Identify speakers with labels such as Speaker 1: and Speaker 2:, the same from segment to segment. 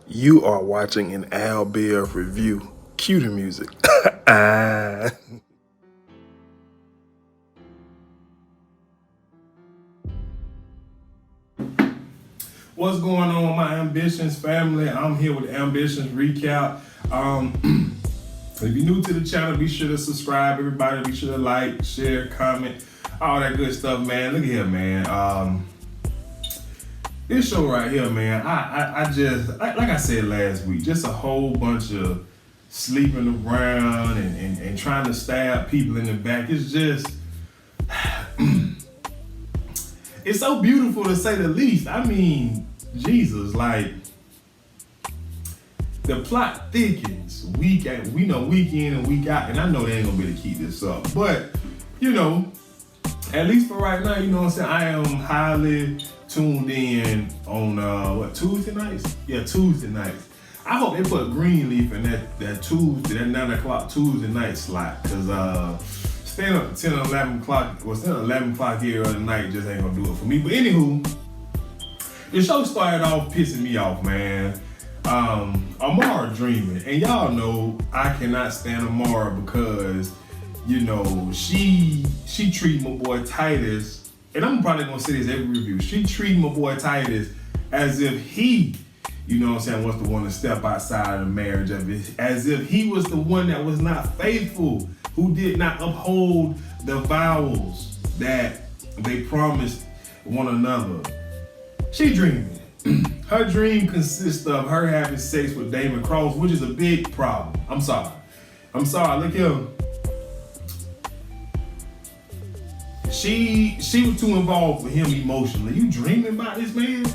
Speaker 1: You are watching an Al Bear review. Cue the music. What's going on with my Ambitions family? I'm here with Ambitions Recap. If you're new to the channel, be sure to subscribe, everybody. Be sure to like, share, comment, all that good stuff, man. Look at here, man. This show right here, man, I just, like I said last week, just a whole bunch of sleeping around and trying to stab people in the back. It's just, it's so beautiful to say the least. I mean, Jesus, like, the plot thickens week in and week out, and I know they ain't gonna be able to keep this up. But, you know, at least for right now, you know what I'm saying, I am highly tuned in on Tuesday nights? Yeah, Tuesday nights. I hope they put Greenleaf in that Tuesday, that 9 o'clock Tuesday night slot, because staying up 10 or 11 o'clock, well, staying at 11 o'clock here of the night just ain't gonna do it for me. But anywho, the show started off pissing me off, man. Amara dreaming, and y'all know I cannot stand Amara because, you know, she treated my boy Titus, and I'm probably gonna say this every review. She treated my boy Titus as if he, you know what I'm saying, was the one to step outside of the marriage of it, as if he was the one that was not faithful, who did not uphold the vows that they promised one another. She dreaming. Her dream consists of her having sex with Damon Cross, which is a big problem. I'm sorry. Look here. She was too involved with him emotionally. You dreaming about this man?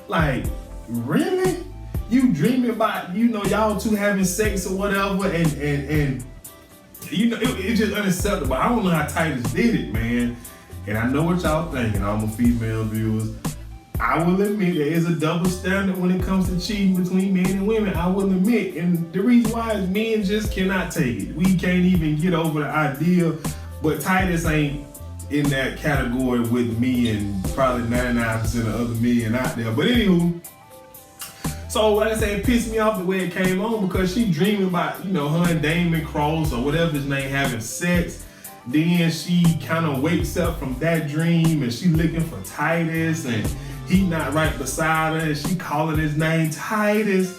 Speaker 1: Like, really? You dreaming about, you know, y'all two having sex or whatever, and you know, it's just unacceptable. I don't know how Titus did it, man. And I know what y'all thinking, all my female viewers. I will admit there is a double standard when it comes to cheating between men and women. I will admit, and the reason why is men just cannot take it. We can't even get over the idea, but Titus ain't in that category with me and probably 99% of other men out there. But anywho, so like I said, it pissed me off the way it came on because she dreaming about, you know, her and Damon Cross or whatever his name having sex. Then she kind of wakes up from that dream and she looking for Titus and he not right beside her and she calling his name Titus.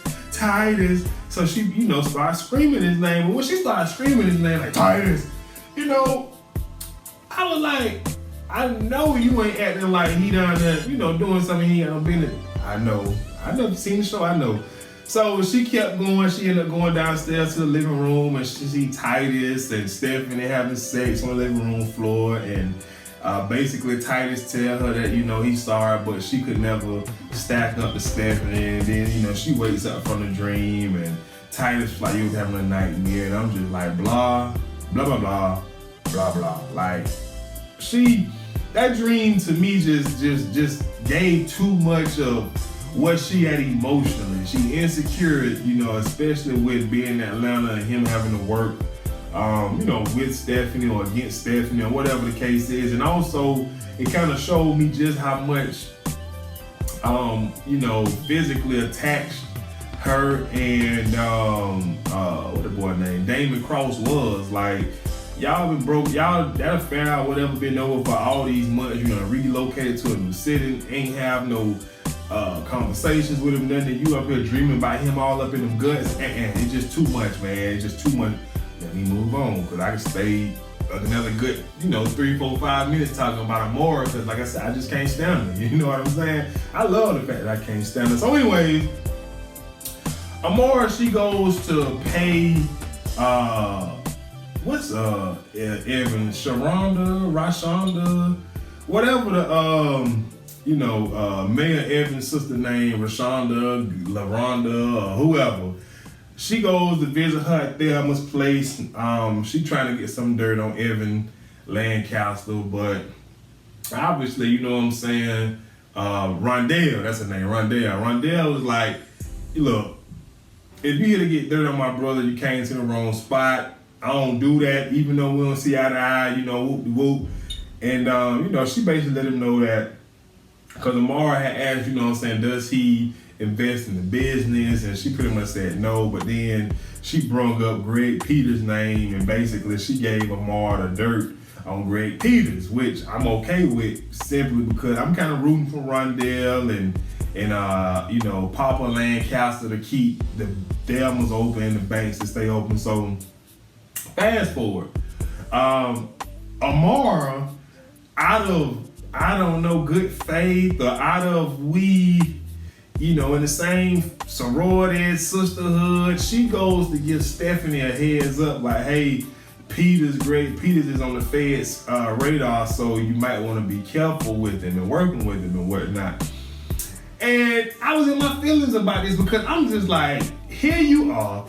Speaker 1: So she, you know, starts screaming his name. And when she started screaming his name like Titus, you know, I was like, I know you ain't acting like he down there, you know, doing something he ain't no business. I know. I never seen the show, I know. So she kept going. She ended up going downstairs to the living room and she see Titus and Stephanie having sex on the living room floor. And basically Titus tell her that, you know, he's sorry, but she could never stack up to Stephanie. And then, you know, she wakes up from the dream and Titus like, you was having a nightmare. And I'm just like, blah, blah, blah, blah, blah, blah. Like, that dream to me just gave too much of what she had emotionally. She insecure, you know, especially with being in Atlanta and him having to work, you know, with Stephanie or against Stephanie or whatever the case is. And also, it kind of showed me just how much, you know, physically attached her and, what the boy name, Damon Cross was. Like, y'all been broke, that affair or whatever been over for all these months, you know, relocated to a new city, ain't have no conversations with him, nothing. You up here dreaming about him all up in them guts, and it's just too much, man. It's just too much. Let me move on, because I can stay another good, you know, 3, 4, 5 minutes talking about Amara, because like I said, I just can't stand her. You know what I'm saying? I love the fact that I can't stand her. So anyways, Amara, she goes to pay, what's Evan, Rhonda, whatever the, you know, Mayor Evan's sister name, Rhonda, or whoever. She goes to visit her at Thelma's place. She trying to get some dirt on Evan Lancaster, but obviously, you know what I'm saying, Rhonda, that's her name, Rhonda was like, look, if you here to get dirt on my brother, you came to the wrong spot. I don't do that, even though we don't see eye to eye, you know, whoop-de-whoop. And, you know, she basically let him know that, because Amara had asked, you know what I'm saying, does he invest in the business, and she pretty much said no, but then she brung up Greg Peters' name, and basically she gave Amar the dirt on Greg Peters, which I'm okay with, simply because I'm kind of rooting for Rondell and Papa Lancaster to keep the dams open and the banks to stay open. So fast forward, Amara, out of, I don't know, good faith, or out of we, in the same sorority, sisterhood, she goes to give Stephanie a heads up, like, hey, Greg Peters is on the Fed's radar, so you might want to be careful with him and working with him and whatnot. And I was in my feelings about this, because I'm just like, here you are,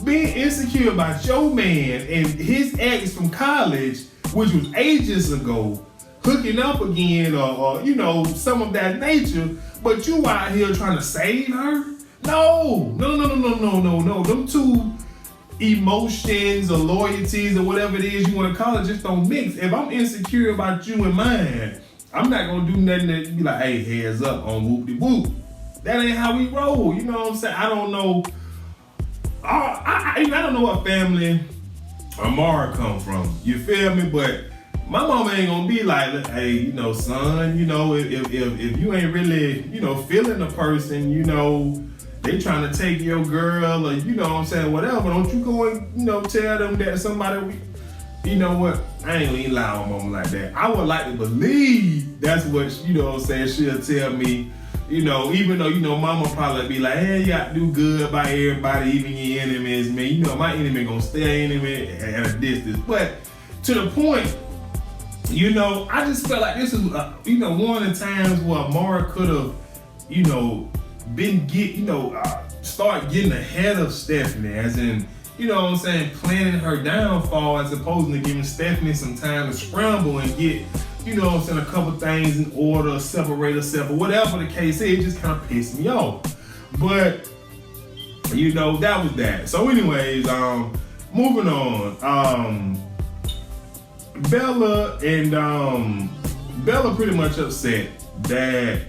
Speaker 1: being insecure about your man and his ex from college, which was ages ago, hooking up again, or some of that nature, but you out here trying to save her? No. Them two emotions or loyalties or whatever it is you want to call it just don't mix. If I'm insecure about you and mine, I'm not gonna do nothing that be like, hey, heads up on whoop-de-whoop. That ain't how we roll, you know what I'm saying? I don't know. I don't know what family Amara come from. You feel me? But my mama ain't gonna be like, hey, son, if you ain't really, feeling the person, they trying to take your girl, or whatever, don't you go and, tell them that somebody, you know what, I ain't gonna even lie on mama like that. I would like to believe that's what, she'll tell me, even though, mama probably be like, hey, you got to do good by everybody, even your enemies, man. My enemy gonna stay enemy at a distance. But to the point, I just felt like this is, one of the times where Amara could have, start getting ahead of Stephanie, as in, planning her downfall, as opposed to giving Stephanie some time to scramble and get, a couple things in order, separate herself, or whatever the case is. It just kind of pissed me off. But, that was that. So anyways, moving on. Bella pretty much upset that,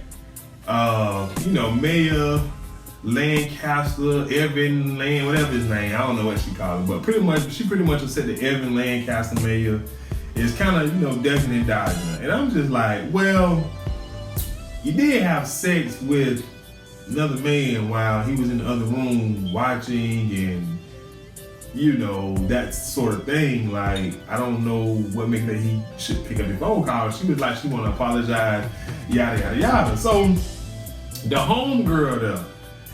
Speaker 1: Mayor Lancaster, Evan Land, whatever his name, I don't know what she called it, but she pretty much upset that Evan Lancaster Mayor is kind of, definitely dodging her. And I'm just like, well, you did have sex with another man while he was in the other room watching, and that sort of thing. Like, I don't know what makes that he should pick up the phone call. She was like, she want to apologize, yada, yada, yada. So, the homegirl there,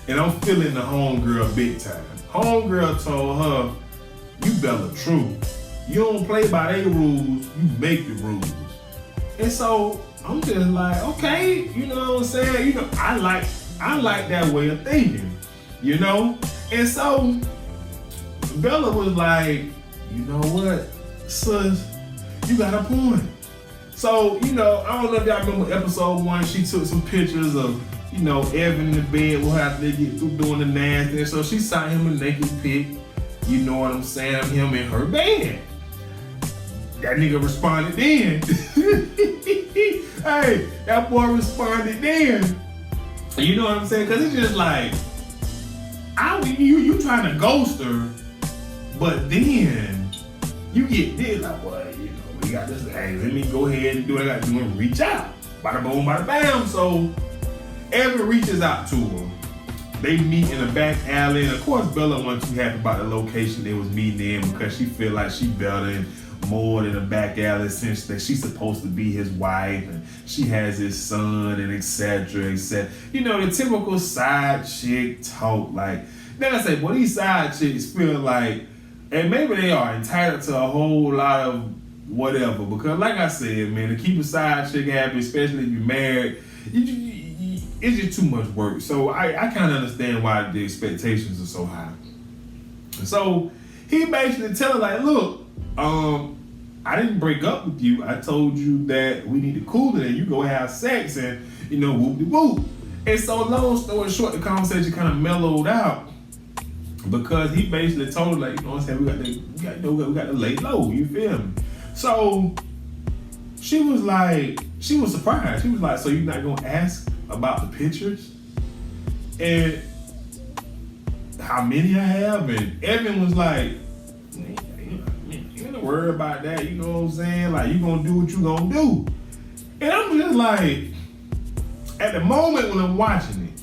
Speaker 1: and I'm feeling the homegirl big time. Homegirl told her, you Bella true. You don't play by their rules, you make the rules. And so, I'm just like, okay, you know what I'm saying? I like that way of thinking, And so, Bella was like, you know what, sis, you got a point. So, I don't know if y'all remember episode 1, she took some pictures of, Evan in the bed, after they get through doing the nasty. And so she sent him a naked pic, you know what I'm saying, of him in her bed. That nigga responded then. Hey, that boy responded then. You know what I'm saying? Because it's just like, you trying to ghost her, but then you get this, like, well, we got this, hey, let me go ahead and do what I got to do and reach out. Bada boom, bada bam. So Evan reaches out to her. They meet in a back alley, and of course Bella wasn't too happy about the location they was meeting in, because she feel like she better and more than a back alley, since that she's supposed to be his wife and she has his son and etc. etc. The typical side chick talk. Like, then I say, well, these side chicks feel like, and maybe they are entitled to a whole lot of whatever, because like I said, man, to keep a side chick happy, especially if you're married, it's just too much work. So I kind of understand why the expectations are so high. So he basically tell her, like, look, I didn't break up with you. I told you that we need to cool it and you go have sex and, whoop-de-whoop. And so long story short, the conversation kind of mellowed out, because he basically told her, like, we got to lay low, you feel me? So she was surprised. She was like, so you're not gonna ask about the pictures? and how many I have, and Evan was like, you ain't no worry about that, you know what I'm saying? Like, you gonna do what you gonna do. And I'm just like, at the moment when I'm watching it,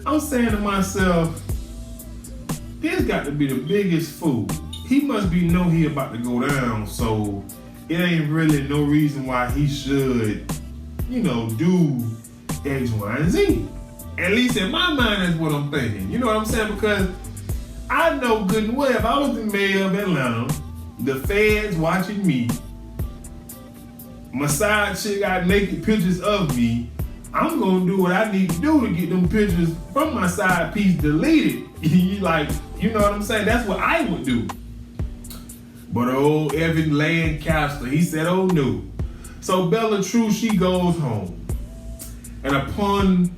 Speaker 1: I'm saying to myself, this got to be the biggest fool. He must be know he about to go down, so it ain't really no reason why he should, do X, Y, and Z. At least in my mind, that's what I'm thinking. You know what I'm saying? Because I know good and well, if I was the mayor of Atlanta, the feds watching me, my side chick got naked pictures of me, I'm gonna do what I need to do to get them pictures from my side piece deleted. You know what I'm saying? That's what I would do. But old Evan Lancaster, he said, oh no. So Bella True, she goes home. And upon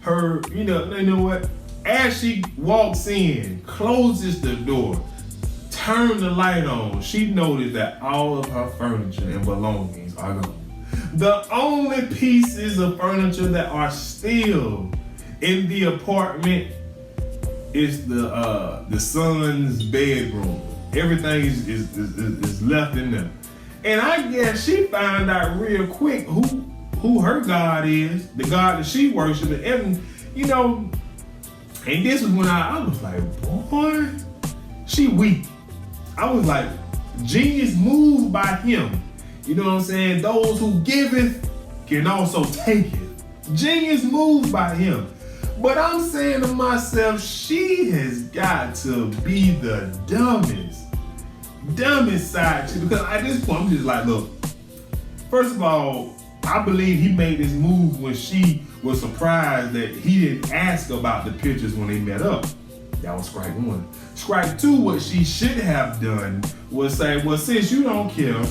Speaker 1: her, you know what? As she walks in, closes the door, turn the light on, she noticed that all of her furniture and belongings are gone. The only pieces of furniture that are still in the apartment is the son's bedroom. Everything is left in there. And I guess she found out real quick who her God is, the God that she worships. And and this is when I was like, boy, she weak. I was like, genius moved by him. You know what I'm saying? Those who giveth can also take it. Genius moved by him. But I'm saying to myself, she has got to be the dumbest side chick. Because at this point, I'm just like, look, first of all, I believe he made this move when she was surprised that he didn't ask about the pictures when they met up. That was strike one. Strike two, what she should have done was say, well, since you don't care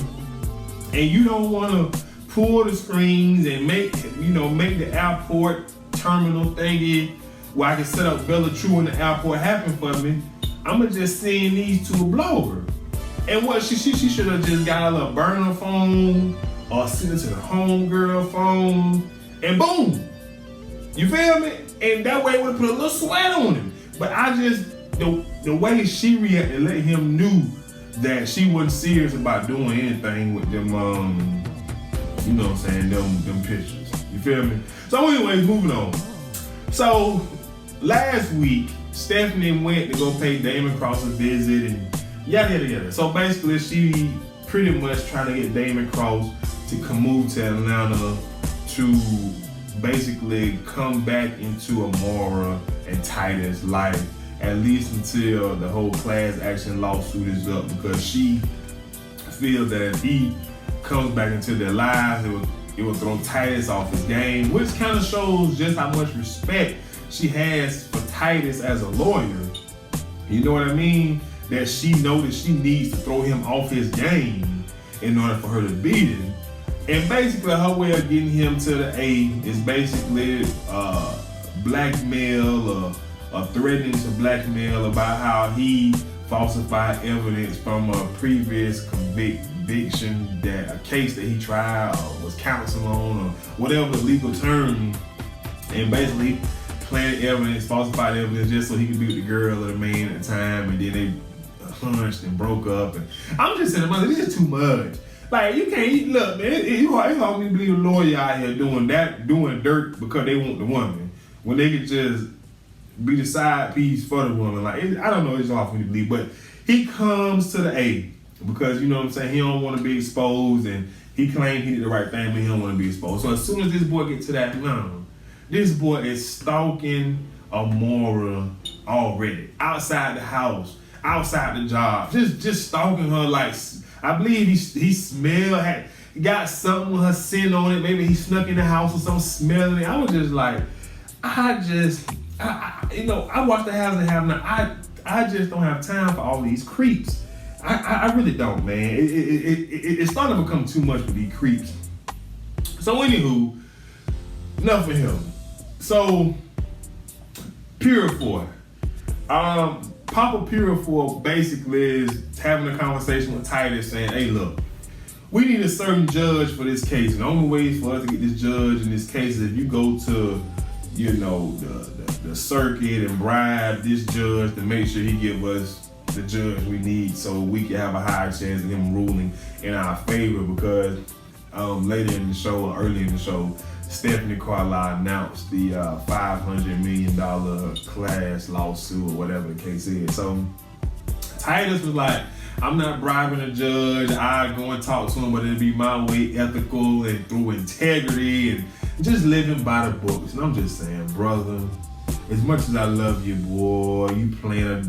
Speaker 1: and you don't want to pull the screens and make the airport terminal thingy where I can set up Bella True in the airport happen for me, I'm going to just send these to a blower. And what she should have just got a little burner phone or send it to the homegirl phone and boom. You feel me? And that way it would have put a little sweat on him. But the way she reacted let him knew that she wasn't serious about doing anything with them, you know what I'm saying, them pictures. You feel me? So anyways, moving on. So last week, Stephanie went to go pay Damon Cross a visit and yada. So basically, she pretty much trying to get Damon Cross to move to Atlanta to basically come back into Amora and Titus' life, at least until the whole class action lawsuit is up, because she feels that if he comes back into their lives, it will throw Titus off his game, which kind of shows just how much respect she has for Titus as a lawyer. You know what I mean? That she knows that she needs to throw him off his game in order for her to beat him. And basically her way of getting him to the A is basically blackmail or threatening to blackmail about how he falsified evidence from a previous conviction, that a case that he tried or was counsel on or whatever the legal term, and basically planted evidence, falsified evidence just so he could be with the girl or the man at the time, and then they hunched and broke up. And I'm just saying, this is too much. Like, you can't, look, man, it's hard for me to believe a lawyer out here doing dirt because they want the woman, when they could just be the side piece for the woman. Like, I don't know, it's hard for me to believe, but he comes to the A because, you know what I'm saying, he don't want to be exposed, and he claimed he did the right thing, but he don't want to be exposed. So as soon as this boy gets to that mountain, this boy is stalking Amora already, outside the house, outside the job, just stalking her. Like, I believe he got something with her scent on it. Maybe he snuck in the house or something, smelling it. I was just like, I watched The House and Have Not. I just don't have time for all these creeps. I really don't, man. It's starting to become too much for these creeps. So anywho, enough of him. So Ep4. Papa Ep4 basically is having a conversation with Titus saying, hey, look, we need a certain judge for this case. And the only way for us to get this judge in this case is if you go to, the the circuit and bribe this judge to make sure he give us the judge we need so we can have a higher chance of him ruling in our favor, because later in the show, or early in the show, Stephanie Carlisle announced the $500 million class lawsuit, or whatever the case is. So Titus was like, I'm not bribing a judge. I go and talk to him, but it'll be my way, ethical and through integrity and just living by the books. And I'm just saying, brother, as much as I love you, boy, you playing a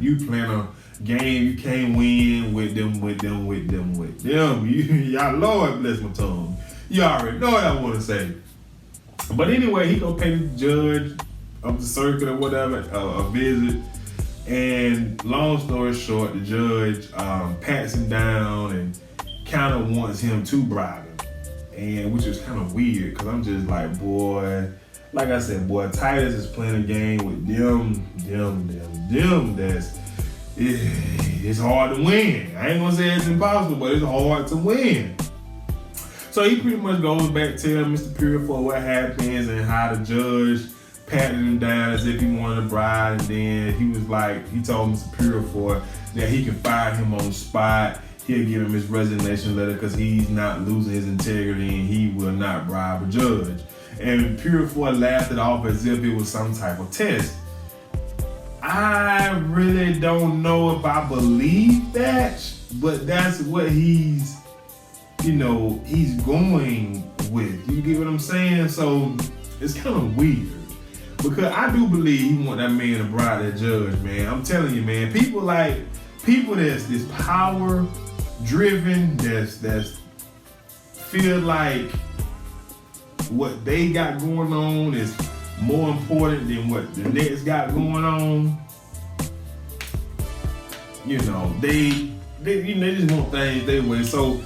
Speaker 1: game you can't win with them. Y'all, Lord bless my tongue. You already know what I want to say. But anyway, he gonna pay the judge of the circuit or whatever a visit. And long story short, the judge pats him down and kind of wants him to bribe him, and which is kind of weird, because I'm just like, boy, like I said, boy, Titus is playing a game with them. It's hard to win. I ain't gonna say it's impossible, but it's hard to win. So he pretty much goes back to Mr. Purifoy what happens and how the judge patted him down as if he wanted a bride, and then he was like, he told Mr. Purifoy that he can fire him on the spot. He'll give him his resignation letter because he's not losing his integrity and he will not bribe a judge. And Purifoy laughed it off as if it was some type of test. I really don't know if I believe that, but that's what he's going with. You get what I'm saying? So it's kind of weird, because I do believe he want that man to bribe that judge, man. I'm telling you, man, people that's this power driven, that's feel like what they got going on is more important than what the next got going on. You know, they just want things their way. So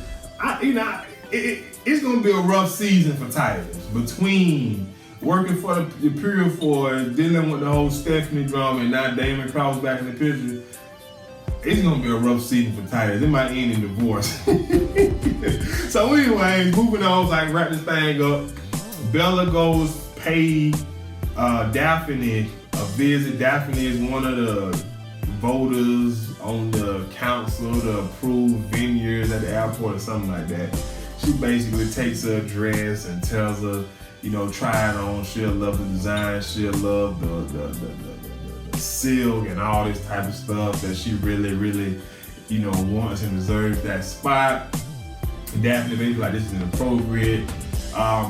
Speaker 1: it's gonna be a rough season for Titus, between working for the Purifoy, dealing with the whole Stephanie drama, and now Damon Cross back in the picture. It's gonna be a rough season for Titus. It might end in divorce. So anyway, moving on, so I can wrap this thing up. Bella goes pay Daphne a visit. Daphne is one of the voters on the council to approve vineyards at the airport or something like that. She basically takes her dress and tells her, try it on. She'll love the design. She'll love the silk and all this type of stuff that she really, really, wants and deserves that spot. Daphne basically like, this is inappropriate.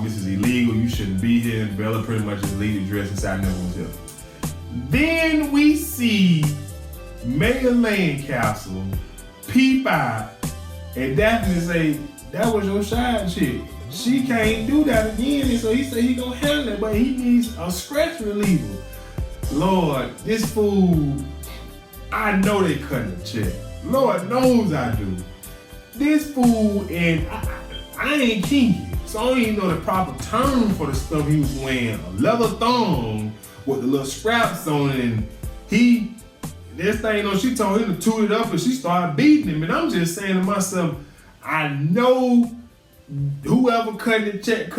Speaker 1: This is illegal. You shouldn't be here. And Bella pretty much just leave the dress inside no one's here. Then we see Mayor Lancaster peep out and Daphne say, that was your side chick. She can't do that again. And so he said he gonna handle it, but he needs a scratch reliever. Lord, this fool, I know they cutting a check. Lord knows I do. This fool, and I ain't kinky, so I don't even know the proper term for the stuff he was wearing. A leather thong with the little scraps on it, and this thing, she told him to toot it up, and she started beating him. And I'm just saying to myself, I know whoever cutting the check,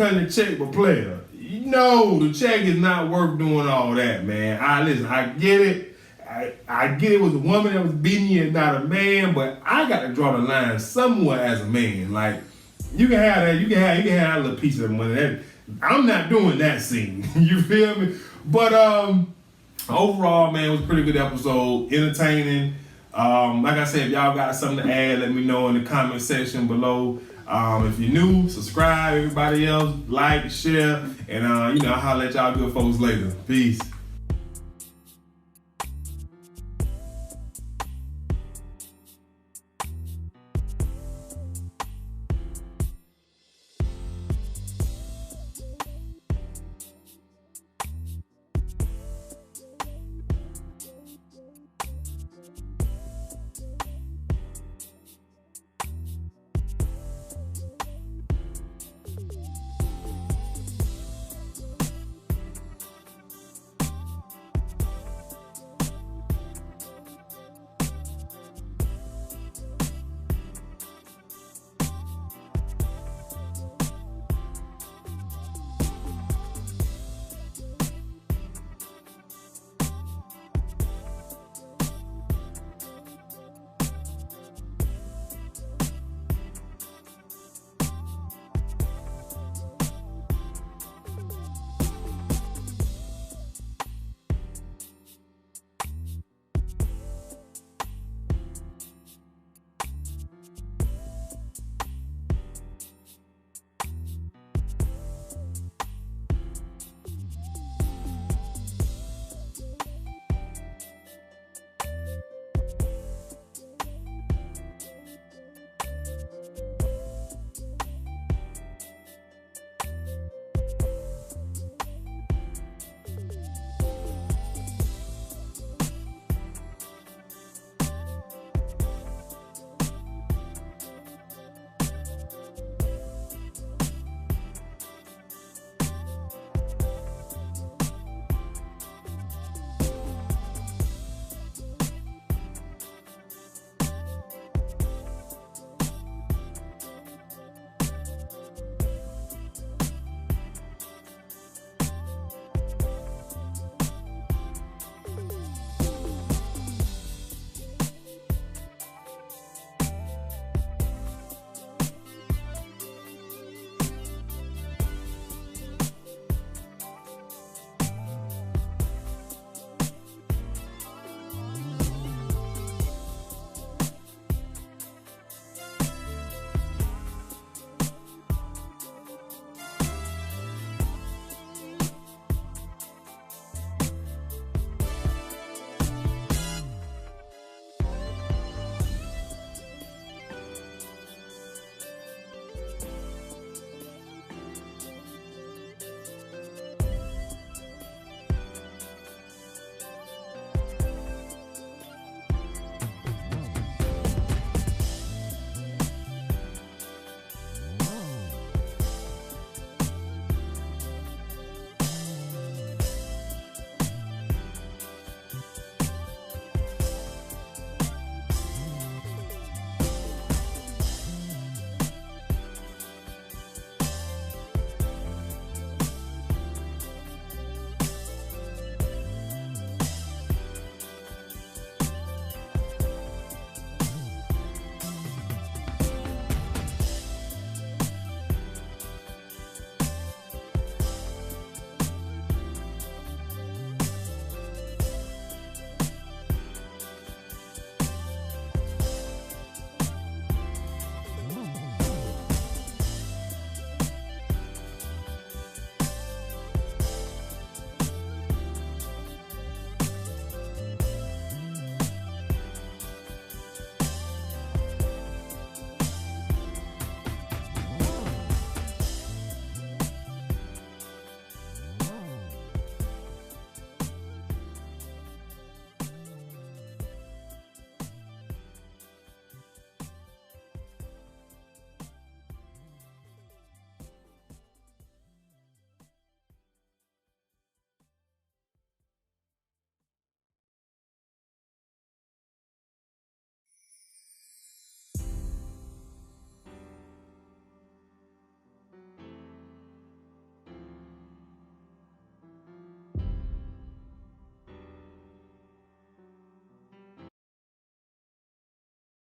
Speaker 1: but player, the check is not worth doing all that, man. I get it. I get it was a woman that was beating you and not a man, but I got to draw the line somewhere as a man. Like, you can have that, you can have a little piece of money. I'm not doing that scene. You feel me? But overall, man, it was a pretty good episode, entertaining. Like I said, if y'all got something to add, let me know in the comment section below. If you're new, subscribe. Everybody else, like, share, and I'll holler at y'all good folks later. Peace.